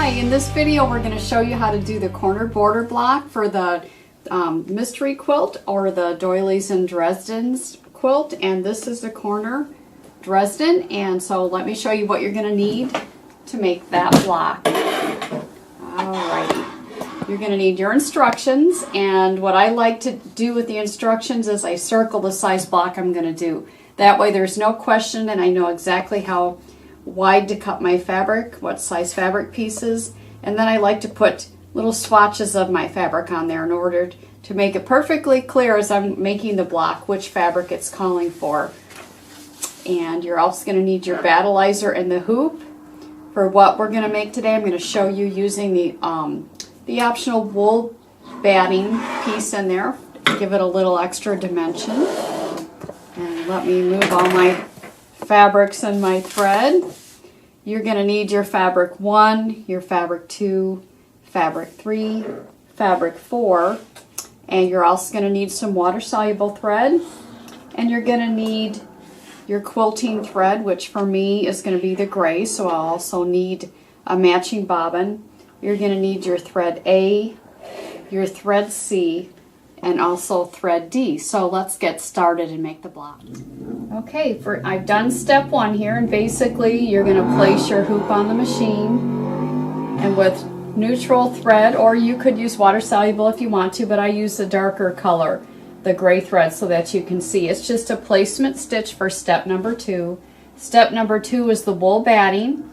Hi, in this video we're going to show you how to do the corner border block for the Mystery Quilt or the Doilies and Dresden's quilt, and this is the Corner Dresden, and so let me show you what you're going to need to make that block. Alrighty, you're going to need your instructions, and what I like to do with the instructions is I circle the size block I'm going to do. That way there's no question and I know exactly how wide to cut my fabric, what size fabric pieces, and then I like to put little swatches of my fabric on there in order to make it perfectly clear as I'm making the block which fabric it's calling for. And you're also going to need your battleizer and the hoop. For what we're going to make today, I'm going to show you using the optional wool batting piece in there to give it a little extra dimension. And let me move all my fabrics and my thread. You're going to need your fabric 1, your fabric 2, fabric 3, fabric 4, and you're also going to need some water-soluble thread, and you're going to need your quilting thread, which for me is going to be the gray, so I'll also need a matching bobbin. You're going to need your thread A, your thread C, and also thread D. So let's get started and make the block. Okay, I've done step 1 here, and basically you're going to place your hoop on the machine, and with neutral thread, or you could use water soluble if you want to, but I use the darker color, the gray thread, so that you can see. It's just a placement stitch for step number 2. Step number 2 is the wool batting,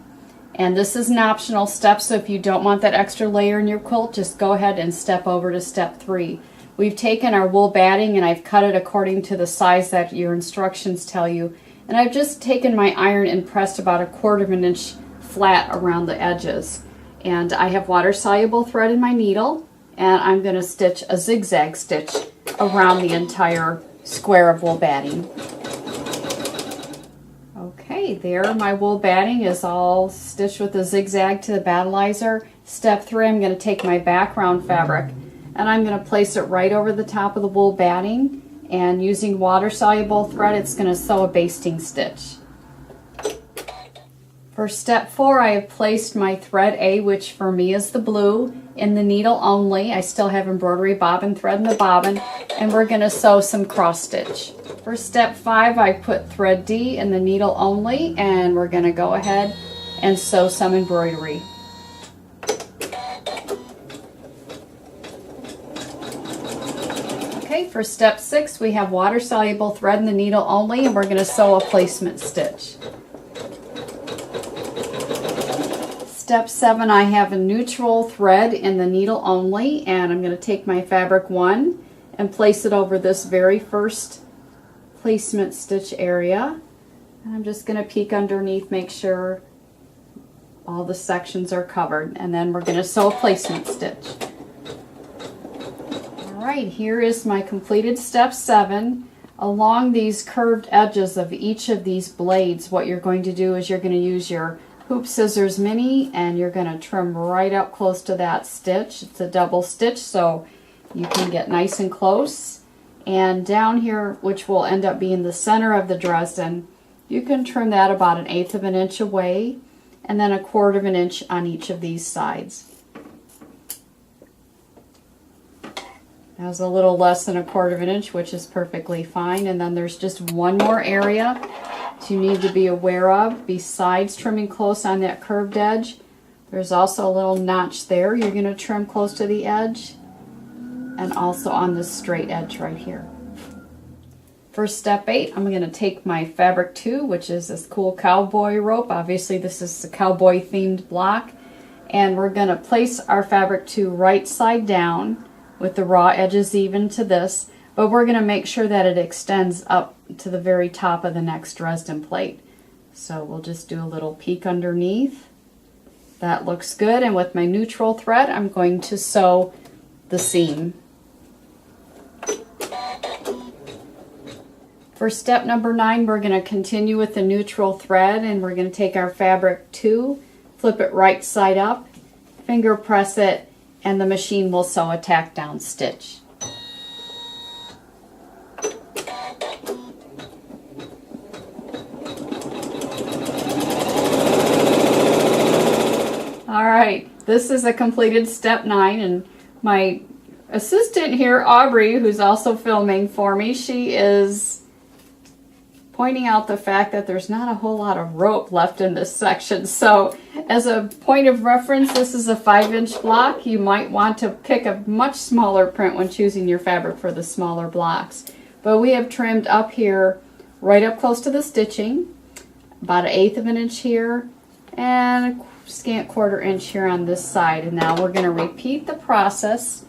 and this is an optional step, so if you don't want that extra layer in your quilt, just go ahead and step over to step 3. We've taken our wool batting and I've cut it according to the size that your instructions tell you, and I've just taken my iron and pressed about 1/4 inch flat around the edges. And I have water soluble thread in my needle, and I'm going to stitch a zigzag stitch around the entire square of wool batting. Okay, there my wool batting is all stitched with a zigzag to the battleizer. Step 3, I'm going to take my background fabric and I'm going to place it right over the top of the wool batting, and using water soluble thread it's going to sew a basting stitch. For step 4, I have placed my thread A, which for me is the blue, in the needle only. I still have embroidery bobbin thread in the bobbin, and we're going to sew some cross stitch. For step 5, I put thread D in the needle only, and we're going to go ahead and sew some embroidery. Okay, for step 6, we have water soluble thread in the needle only, and we're going to sew a placement stitch. Step 7, I have a neutral thread in the needle only, and I'm going to take my fabric 1 and place it over this very first placement stitch area. And I'm just going to peek underneath, make sure all the sections are covered, and then we're going to sew a placement stitch. Alright, here is my completed step 7. Along these curved edges of each of these blades, what you're going to do is you're going to use your HoopSisters mini, and you're going to trim right up close to that stitch. It's a double stitch, so you can get nice and close. And down here, which will end up being the center of the Dresden, you can trim that about 1/8 of an inch away, and then 1/4 of an inch on each of these sides. That was a little less than 1/4 of an inch, which is perfectly fine. And then there's just one more area you need to be aware of besides trimming close on that curved edge. There's also a little notch there you're going to trim close to the edge, and also on this straight edge right here. For step 8, I'm going to take my fabric 2, which is this cool cowboy rope. Obviously this is a cowboy themed block, and we're going to place our fabric 2 right side down with the raw edges even to this, but we're going to make sure that it extends up to the very top of the next Dresden plate. So we'll just do a little peek underneath. That looks good, and with my neutral thread I'm going to sew the seam. For step number 9, we're going to continue with the neutral thread, and we're going to take our fabric 2, flip it right side up, finger press it, and the machine will sew a tack down stitch. Alright, this is a completed step 9, and my assistant here, Aubrey, who's also filming for me, she is pointing out the fact that there's not a whole lot of rope left in this section. So as a point of reference, this is a 5-inch block. You might want to pick a much smaller print when choosing your fabric for the smaller blocks. But we have trimmed up here right up close to the stitching, about 1/8 of an inch here, and a scant 1/4 inch here on this side. And now we're going to repeat the process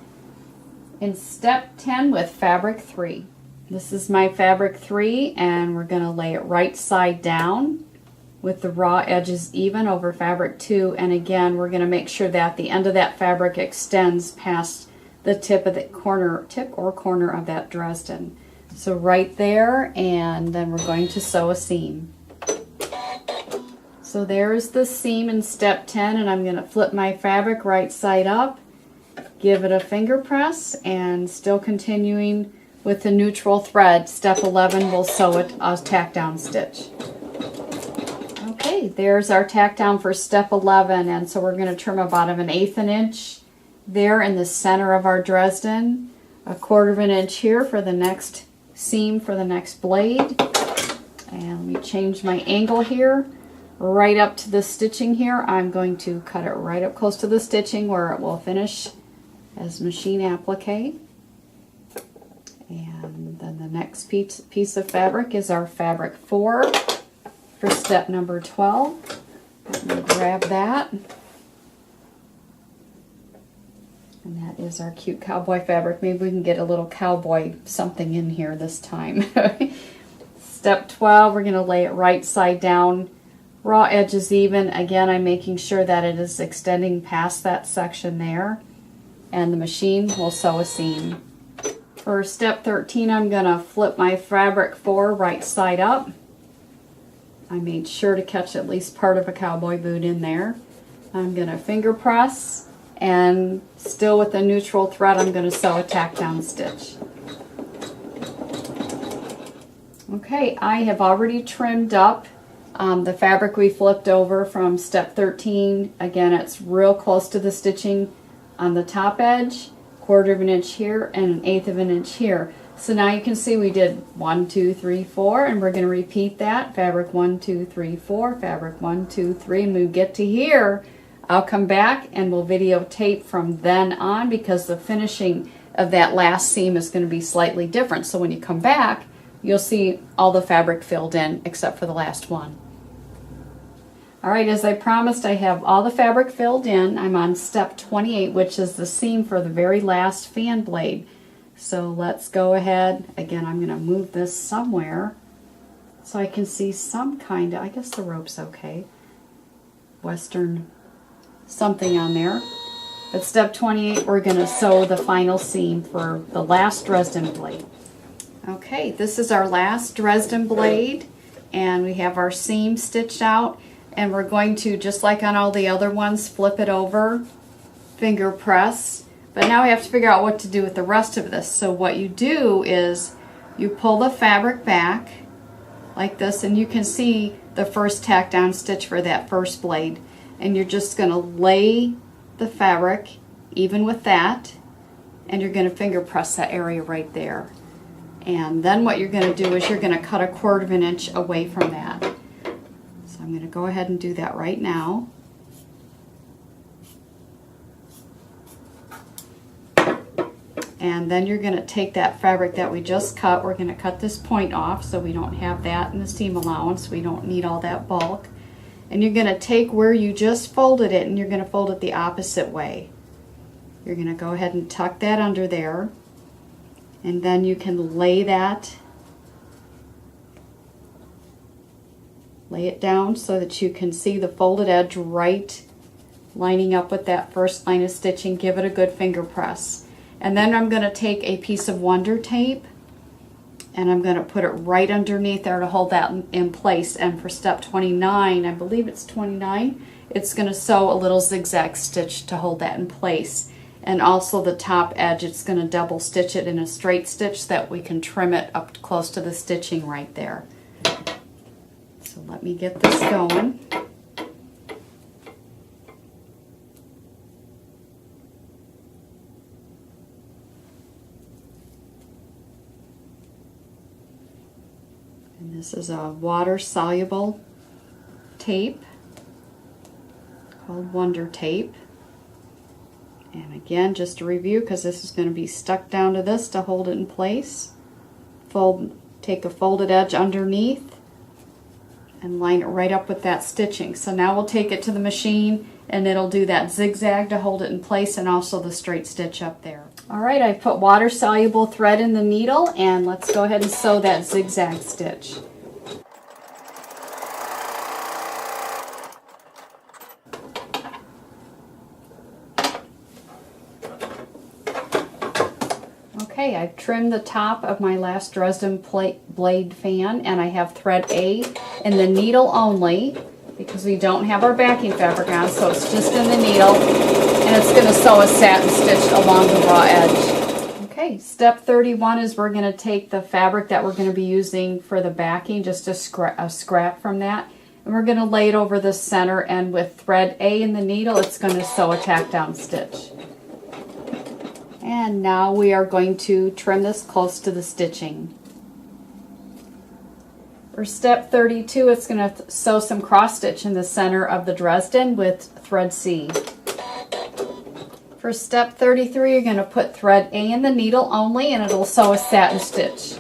in step 10 with fabric 3. This is my fabric 3, and we're going to lay it right side down with the raw edges even over fabric 2. And again, we're going to make sure that the end of that fabric extends past the tip of the corner of that Dresden. So right there, and then we're going to sew a seam. So there's the seam in step 10, and I'm going to flip my fabric right side up, give it a finger press, and still continuing with the neutral thread. Step 11, we'll sew it a tack down stitch. Okay, there's our tack down for step 11, and so we're going to trim about 1/8 an inch there in the center of our Dresden, 1/4 of an inch here for the next seam for the next blade. And let me change my angle here. Right up to the stitching here, I'm going to cut it right up close to the stitching where it will finish as machine applique. And then the next piece of fabric is our fabric 4 for step number 12. Let me grab that. And that is our cute cowboy fabric. Maybe we can get a little cowboy something in here this time. Step 12, we're going to lay it right side down. Raw edges even. Again, I'm making sure that it is extending past that section there. And the machine will sew a seam. For step 13, I'm going to flip my fabric 4 right side up. I made sure to catch at least part of a cowboy boot in there. I'm going to finger press, and still with the neutral thread, I'm going to sew a tack down stitch. Okay, I have already trimmed up the fabric we flipped over from step 13. Again, it's real close to the stitching on the top edge. 1/4 of an inch here and 1/8 of an inch here. So now you can see we did 1, 2, 3, 4, and we're going to repeat that. Fabric 1, 2, 3, 4, fabric 1, 2, 3, and when we get to here, I'll come back and we'll videotape from then on, because the finishing of that last seam is going to be slightly different. So when you come back, you'll see all the fabric filled in except for the last one. Alright, as I promised, I have all the fabric filled in. I'm on step 28, which is the seam for the very last fan blade. So let's go ahead. Again, I'm going to move this somewhere so I can see some kind of, I guess the rope's okay, Western something on there. But step 28, we're going to sew the final seam for the last Dresden blade. Okay, this is our last Dresden blade, and we have our seam stitched out. And we're going to, just like on all the other ones, flip it over, finger press. But now we have to figure out what to do with the rest of this. So what you do is you pull the fabric back like this, and you can see the first tack down stitch for that first blade. And you're just going to lay the fabric even with that, and you're going to finger press that area right there. And then what you're going to do is you're going to cut 1/4 of an inch away from that. I'm going to go ahead and do that right now. And then you're going to take that fabric that we just cut. We're going to cut this point off so we don't have that in the seam allowance. We don't need all that bulk. And you're going to take where you just folded it, and you're going to fold it the opposite way. You're going to go ahead and tuck that under there. And then you can lay it down so that you can see the folded edge right lining up with that first line of stitching. Give it a good finger press. And then I'm going to take a piece of Wonder Tape, and I'm going to put it right underneath there to hold that in place. And for step 29, I believe it's 29, it's going to sew a little zigzag stitch to hold that in place. And also the top edge, it's going to double stitch it in a straight stitch so that we can trim it up close to the stitching right there. So let me get this going. And this is a water-soluble tape called Wonder Tape. And again, just to review, because this is going to be stuck down to this to hold it in place. Take a folded edge underneath and line it right up with that stitching. So now we'll take it to the machine and it'll do that zigzag to hold it in place and also the straight stitch up there. Alright, I've put water-soluble thread in the needle, and let's go ahead and sew that zigzag stitch. Okay, I've trimmed the top of my last Dresden blade fan, and I have thread A in the needle only because we don't have our backing fabric on, so it's just in the needle, and it's going to sew a satin stitch along the raw edge. Okay, step 31 is we're going to take the fabric that we're going to be using for the backing, just a scrap from that, and we're going to lay it over the center, and with thread A in the needle, it's going to sew a tack down stitch. And now we are going to trim this close to the stitching. For step 32, it's going to sew some cross stitch in the center of the Dresden with thread C. For step 33, you're going to put thread A in the needle only, and it'll sew a satin stitch.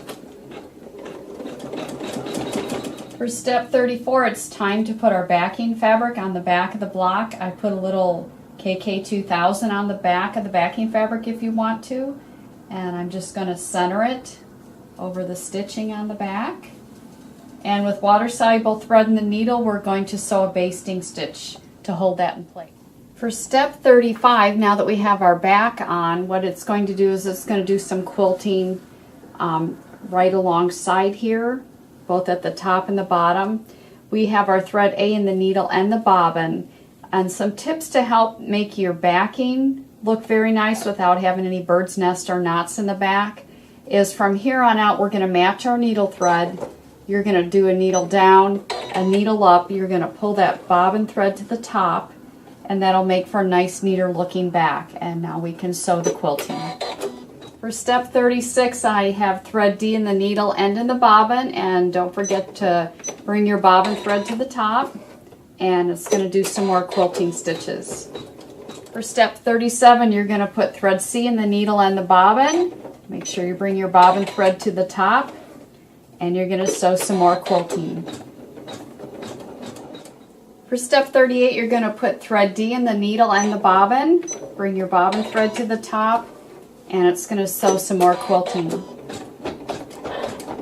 For step 34, it's time to put our backing fabric on the back of the block. I put a little KK2000 on the back of the backing fabric if you want to, and I'm just going to center it over the stitching on the back. And with water-soluble thread in the needle, we're going to sew a basting stitch to hold that in place. For step 35, now that we have our back on, what it's going to do is it's going to do some quilting right alongside here, both at the top and the bottom. We have our thread A in the needle and the bobbin. And some tips to help make your backing look very nice without having any bird's nest or knots in the back is from here on out, we're going to match our needle thread. You're going to do a needle down, a needle up. You're going to pull that bobbin thread to the top, and that'll make for a nice, neater looking back. And now we can sew the quilting. For step 36, I have thread D in the needle and in the bobbin, and don't forget to bring your bobbin thread to the top, and it's going to do some more quilting stitches. For step 37, you're going to put thread C in the needle and the bobbin. Make sure you bring your bobbin thread to the top, and you're going to sew some more quilting. For step 38, you're going to put thread D in the needle and the bobbin. Bring your bobbin thread to the top, and it's going to sew some more quilting.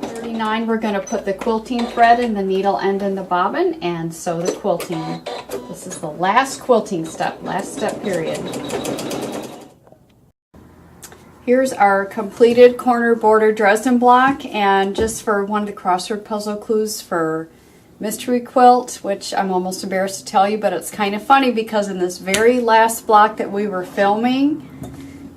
39, we're going to put the quilting thread in the needle and in the bobbin and sew the quilting. This is the last quilting step, last step period. Here's our completed corner border Dresden block, and just for one of the crossword puzzle clues for Mystery Quilt, which I'm almost embarrassed to tell you, but it's kind of funny because in this very last block that we were filming,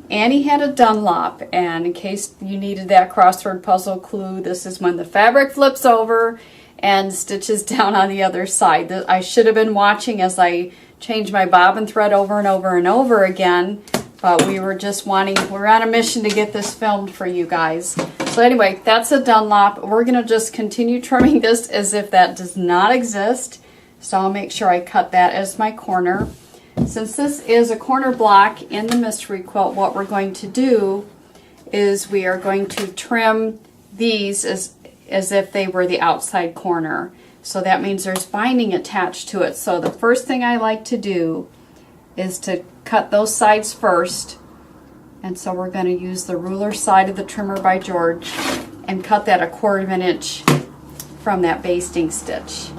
Annie had a Dunlop, and in case you needed that crossword puzzle clue, this is when the fabric flips over and stitches down on the other side. I should have been watching as I changed my bobbin thread over and over and over again, but we were just we're on a mission to get this filmed for you guys. So anyway, that's a Dunlop. We're going to just continue trimming this as if that does not exist. So I'll make sure I cut that as my corner. Since this is a corner block in the Mystery Quilt, what we're going to do is we are going to trim these as if they were the outside corner. So that means there's binding attached to it. So the first thing I like to do is to cut those sides first. And so we're going to use the ruler side of the trimmer by George and cut that 1/4 of an inch from that basting stitch.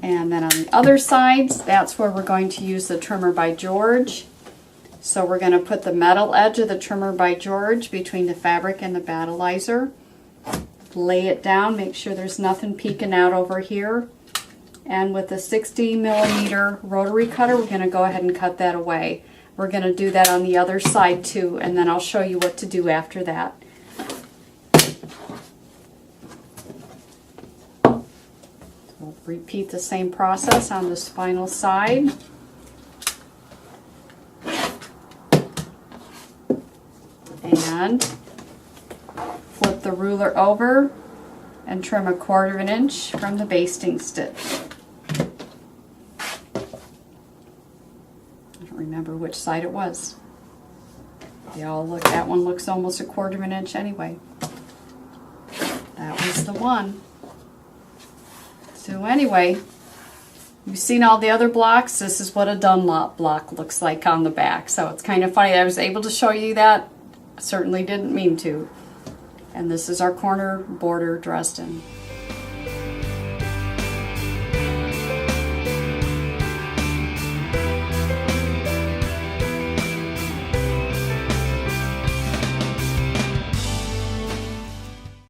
And then on the other sides, that's where we're going to use the trimmer by George. So we're going to put the metal edge of the trimmer by George between the fabric and the battleizer. Lay it down, make sure there's nothing peeking out over here. And with the 60mm rotary cutter, we're going to go ahead and cut that away. We're going to do that on the other side too, and then I'll show you what to do after that. We'll repeat the same process on this final side. And flip the ruler over and trim 1/4 inch from the basting stitch. I don't remember which side it was. They all look, that one looks almost 1/4 inch anyway. That was the one. So anyway, you've seen all the other blocks. This is what a Dunlop block looks like on the back. So it's kind of funny I was able to show you that. I certainly didn't mean to. And this is our Corner Border Dresden.